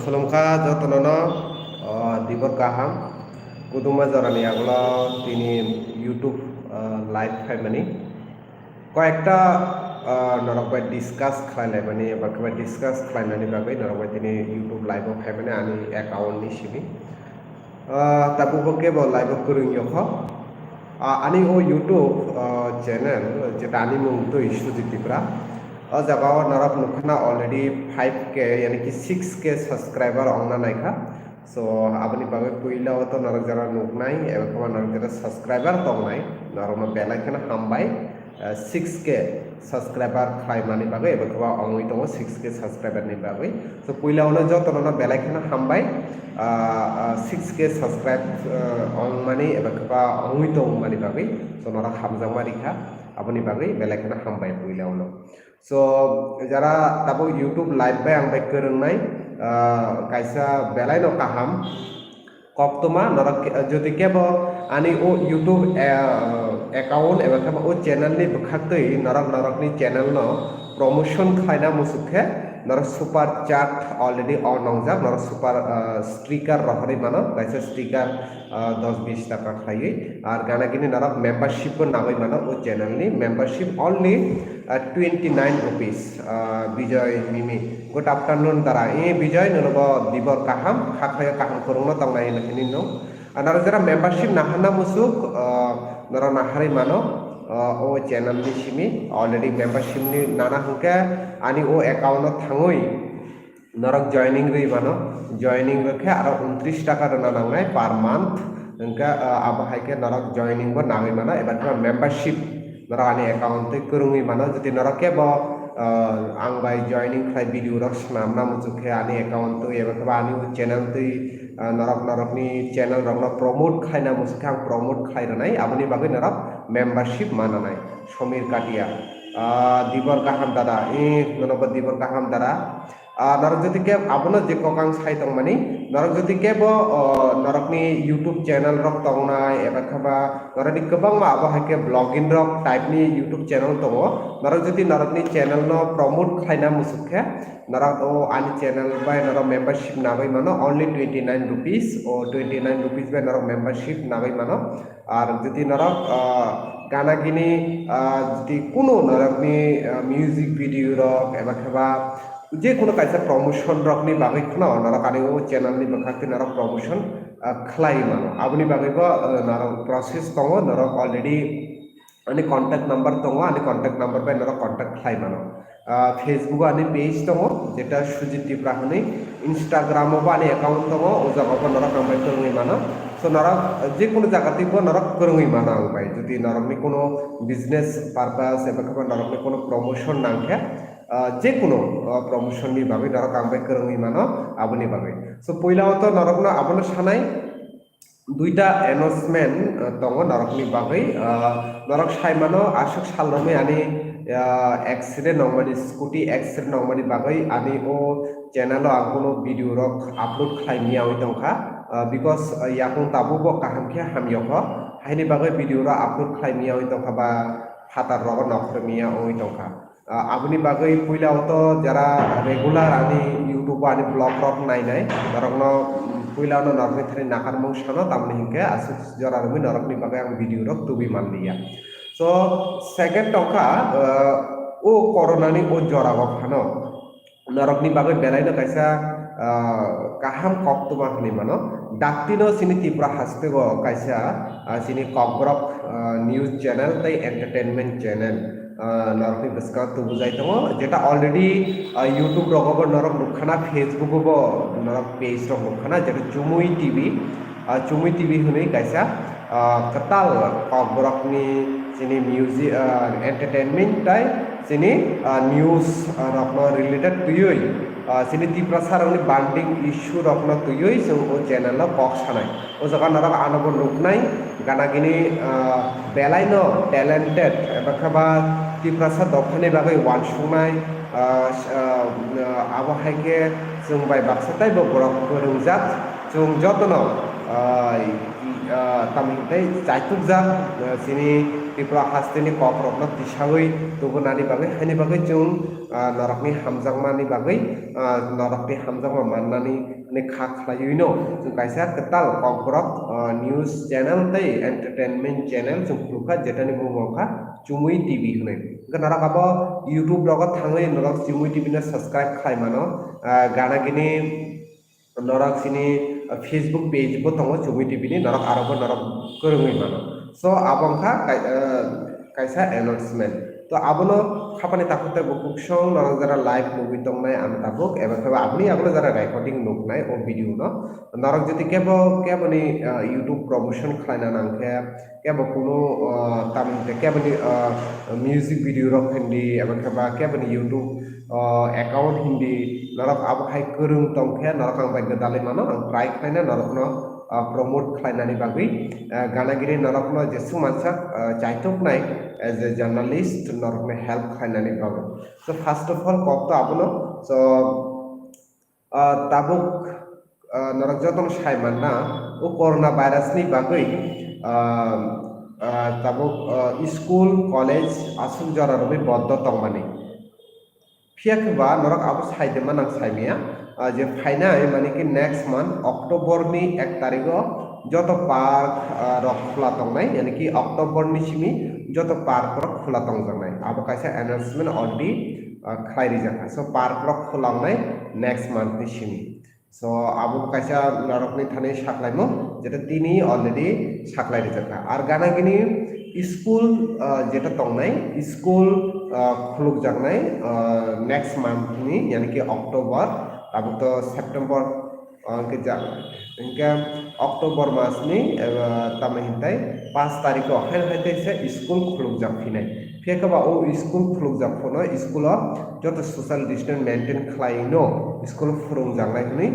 खुलुमखा जतननो दिबर गाहाम कुदुमा जरानि आगला তিনি YouTube live খাইমানি কয়েকটা নরকবাই ডিসকাস খাইলাই মানে বাকি ডিসকাস খাইনানি বাকি নরকবাই তিনি ইউটিউব লাইভ খাইমানি আনি অ্যাকাউন্টনি সিমি তাবুবো কেবল লাইভ করুন ইয়খ ani o YouTube channel যেটা ani mung to Suji Tipra jagao narak nukhana already 5k yani ki 6k subscriber ongna naikha so abani bagai puila to narak jara nuknai ebakama narak jara subscriber tongnai narona belai kana hambai 6k subscriber khai mani bagai ebakama ongui tongo 6k subscriber ni bagai so puila ona jotono belai kana hambai 6k subscribe ong mani ebakama ongui tong mani bagai so narak hamjang marikha abani bagai belai kana hambai puila ono so jara tabo YouTube live bai ang bai kerungnai kaisa belai no kaham koktoma narak jodi kebo ani o YouTube account eba kama o channel ni bkhaktei narak ni channel no promotion khaina musukhe narak super chat already on ongjak narak super sticker rohari mano kaisa sticker 10-20 টাকা খাইয়ে আর গানা কিনে নাrak membership Nagai মানো ও channel ni membership only 29 rupees বিজয় মিমি good afternoon তারা বিজয় ননব Dibar কাহাম খাখায়া কাহাম করুনো তাংনাই নাকিনি no নারা যারা membership নাহানা মুসুক নারা নাহারি মানো ও channel ni simi already membership ni nana hungke ani o account thangoi narak joining rei mano joining rakhe aro 29 টাকা rana nangnai per month engka abo haike narak joining bo nangai mano ebar membership narak ani account te kurungi mano jodi narak ke bo ang bai joining khai video rak snamna mujukhe ani account to ebar ani channel te narak ni channel rak na promote khaina musukhe ang promote khai ranai aboni bagai narak membership mananai Samir কাটিয়া দিবর কাহাম দাদা ননব দিবর কাহাম দাদা narak jodi ke abono je kokang sai tongmani narak jodi ke bo narakni YouTube channel rok tongnai eba khaba narani kobang ma abo haike blogging rok type ni YouTube channel tongo narak jodi narakni channel no promote khaina musukhe narak o ani channel by narak membership nabai mano only 29 rupees o 29 rupees by narak membership nabai mano আর যদি narak গানা gini যদি কোনো narakni music video rok eba khaba যে কোনো কাইসা promotion রকনি বাগৈ খনা নারক আনি ও channel নি বখাতে নারক promotion খলাই মানো আপনি বাগৈ ব নারক প্রসেস তঙ্গ নারক অলরেডি আনি কন্টাক্ট নাম্বার তঙ্গ আনি কন্টাক্ট নাম্বার বাই নারক কন্টাক্ট খলাই মানো ফেসবুক আনি পেজ তঙ্গ যেটা সুজিত টিপরা হনি ইনস্টাগ্রাম বা আনি অ্যাকাউন্ট তঙ্গ ও জায়গা নারক আমবাই করুই মানো সো নারক যে কোনো জায়গাতে নারক করুই মানো আমবাই যদি নারকনি কোনো বিজনেস পারপাস এবা খাবার নারকনি কোনো প্রমোশন নাংখে যে কোনো promotion ni bagai narak ambai kerungi mano aboni bagai so poilao to narak no abono sanai দুইটা announcement tongo narak ni bagai narak sai mano ashok salrome ani accident normally scooty accident normally bagai ani o channel o akono video rok upload khai niya oi tongkha because yakung tabu bo kaham khe hamyoko haini bagai video ro upload khai niya oi tongkha ba hatar ro nokre niya oi tongkha আপনি বাগৈ পুইলা অত যারা regular আনি YouTube আনি blog rock নাই নাই নরকন পুইলা on নরকনি Thani নাকার মংশন তামনি হিংকে আসু জরা রমি নরকনি বাগৈ আং ভিডিও রক তুবি মানলিয়া সো সেকেন্ড টকা ও করোনানি ও জরা গফানো নরকনি বাগৈ বেলাইনো কাইসা কাহাম কক্তমা হনি মানো ডাকতিনো সিনি ত্রিপুরা হাসতে গো কাইসা সিনি ককরক নিউজ চ্যানেল তাই এন্টারটেইনমেন্ট চ্যানেল নারকনি বেসকা তো বুঝাই তঙ্গ যেটা অলরেডি ইউটিউব রকবর নরক নুখানা ফেসবুক বো নরক পেজ রক নুখানা যেটা চুমুই টিভি হনি কাইসা কতাল ককরকনি সিনি মিউজিক এন্টারটেইনমেন্ট তাই সিনি নিউজ রকন রিলেটেড তুইই sini ত্রিপুরা সারংনি বান্ডিং ইস্যু রকন তুইই जों ও চ্যানেল কক সানাই ও জায়গা নারক আনবো নুকনাই গানাগিনি বেলাইনো ট্যালেন্টেড এবা খাবা ত্রিপুরা সার দখানি বাগৈ ওয়ান সংনাই আবো হাইকে जों बाय बाक्साताय बो बरक फोरोंजाक जों जतन तामिनथाय जायतुकजाक सिनि ত্রিপুরা হাস্তিनि क'कर'कनो तिसावै तुबुनानि बागै हानि बागै जों नरकनि हामजांमानि बागै नरकनि हामजांमा माननानै ने खा खालायैनो जों कायसा केताल क'कर'क निउज चैनल तै एंटरटेनमेंट चैनल जों खुलुखा जेटानि मुंखा चुमुई टीवी होनै नरक अब यूट्यूब लगत थाङै नरक चुमुई टीवी ने सब्सक्राइब खालायमानो गानागिनि नरक सिनि फेसबुक पेज बो दङ चुमुई टीवी नि नरक आरोबो नरक गोरोङै मानो so abongkha kaisa announcement to abono khapani takute bukuk song norok jara live movie tongnai am tabuk eba khaba apni agono jara recording nuknai o video no norok jodi keboni youtube promotion khlaina nangkhe kebo kuno taminte keboni music video rok hindi eba khaba keboni youtube account hindi norok abo khai kurung tongkhe norok ang bai gedale mano ang try khlaina norok no promote khlainani bagui ganagiri norokno jesu mansa chaitok as a journalist norokno help khlainani bagui so first of all kokto abono so tabuk norok joton saimanna o corona virus ni bagui tabuk school college asung jararobi boddo tongmani फियाखबा नरक आबो साइदमा नां साइमिया जे फाइनाय माने कि next month October नि 1 तारिखो जत park रक खुला तंगनाय यानी कि अक्टोबर नि सिमी जत पार्क रक खुला तंगनाय आबो कायसा अनाउंसमेंट अलरेडी खायरि जाखा सो पार्क रक खुलांनाय नेक्स्ट मंथ नि सिमी सो आबो कायसा नरक नि थाने साखलायमो जेटा तिनी अलरेडी साखलायरि जाखा आर गानागिनि स्कूल जेटा तंगनाय स्कूल खुलुक जागनाय नेक्स्ट मंथ नि यानी कि अक्टोबर अब तो सेप्टेम्बर के जा इनका अक्टोबर मास नि तमहिंताय 5 तारिख हेन हेते से स्कूल खुलुक जाफिनाय फेकबा ओ स्कूल खुलुक जाफनो स्कूल जत सोशल डिस्टेंस मेंटेन खालायनो स्कूल फुरुं जांनाय हनि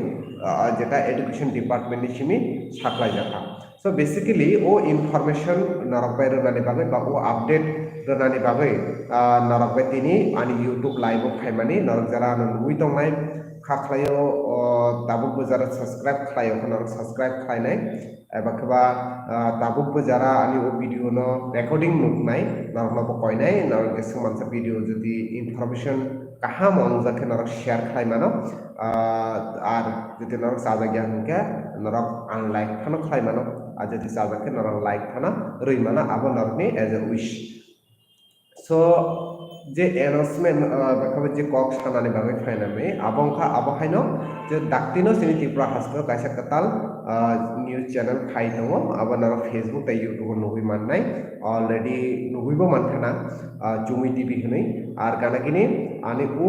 जेटा एजुकेशन डिपार्टमेंट नि Simi साखलाय जाखा so basically o information narok bai rani bagai ba o update rani bagai narok bai tini ani youtube live phaimani narok jara nui tongnai khaklayo tabuk jara subscribe khlayo narok subscribe khlainai eba khaba tabuk jara ani o video no recording nuknai narok no koinai narok sumansa video jodi information kaham onjakhe narok share khlaimano ar jodi narok sajagya hungke narok unlike khano khlaimano আর যদি সাজাকে নরক like থানা রইমানা আবো নরকনি as a wish so যে announcement বাকাবে যে cock সানানি বাগৈ ফাইনামে আবংখা আবহাইনো যে ডাকতিনো সিনি Tripura হাসতো কাইসা কাতাল news channel খাই দङ আবো নরক ফেসবুক তাই ইউটিউব নুবি মাননাই অলরেডি নুবিবো মানখানা চুমি টিভি হनै আর গানাকিনি আনি ও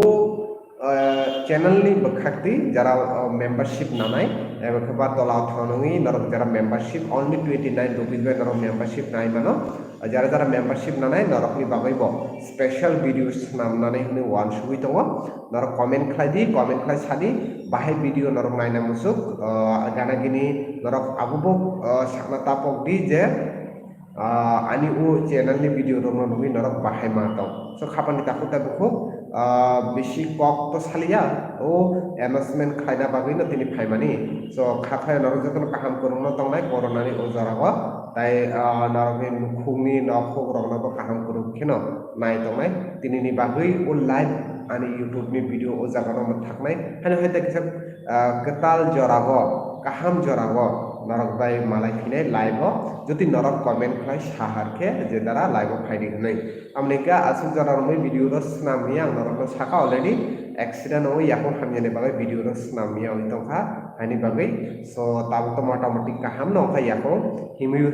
channel ni bakhakti jara membership nanai ebakha tola thanongi narok jara membership only 29 rupees by narok membership nai mano jara membership nanai narok ni bagai bo special videos namnani hne one shui tongo narok comment khlai sadi bahai video narok naina musuk gana gini narok abubo sakna tapok di je ani o channel ni video rono nui narok bahai ma tong so khapani takuta bukho বেশি cock তো সালিয়া ও announcement খাইনা বাগৈনো তিনি ফাইমানি so খাখায় নরক যতন কাহাম করুন তংনাই করোনানি ও জরাগ তাই নরকে নুখুংনি নখুক রগনব কাহাম করুক খেন নাই তংনাই তিনি নি বাগৈ ও লাইভ আনি ইউটিউব নি ভিডিও ও জাগানো থাকনাই হানে হয়তো কিছু কেতাল জরাগ কাহাম জরাগ নরক বাই মালাই ফিনাই লাইভ যদি নরক কমেন্ট খাই সাহারকে যে দ্বারা লাইভ ফাইদি হनै আমনিকা আসুক জরার মই ভিডিও রস নামিয়া নরক সাকা অলরেডি অ্যাক্সিডেন্ট ও ইয়াখন হামিয়ানে বাগৈ ভিডিও রস নামিয়া ওই তংখা হানি বাগৈ সো তাব তো মোটামুটি কাহাম নংখা ইয়াখন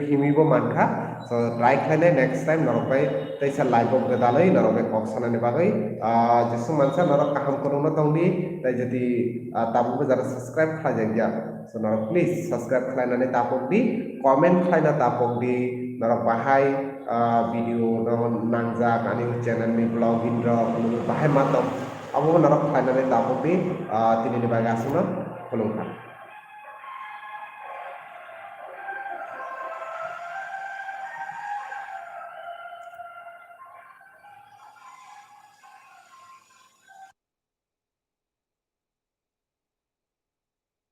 হিমিবো মানখা সো ট্রাই খাইনে নেক্সট টাইম নরক বাই তাইসা লাইভ গদালাই নরক বাই কক সানানে বাগৈ যেসু মানসা নরক কাহাম করুন তংনি তাই যদি তাবো যারা সাবস্ক্রাইব খাই যা so narok please subscribe khlainani tapok di comment khlaina tapok di narok bahai video no nangjak ani channel ni vlogging ro bahai matok abo narok khlainani tapok di tini ni bagai asuna khulungkha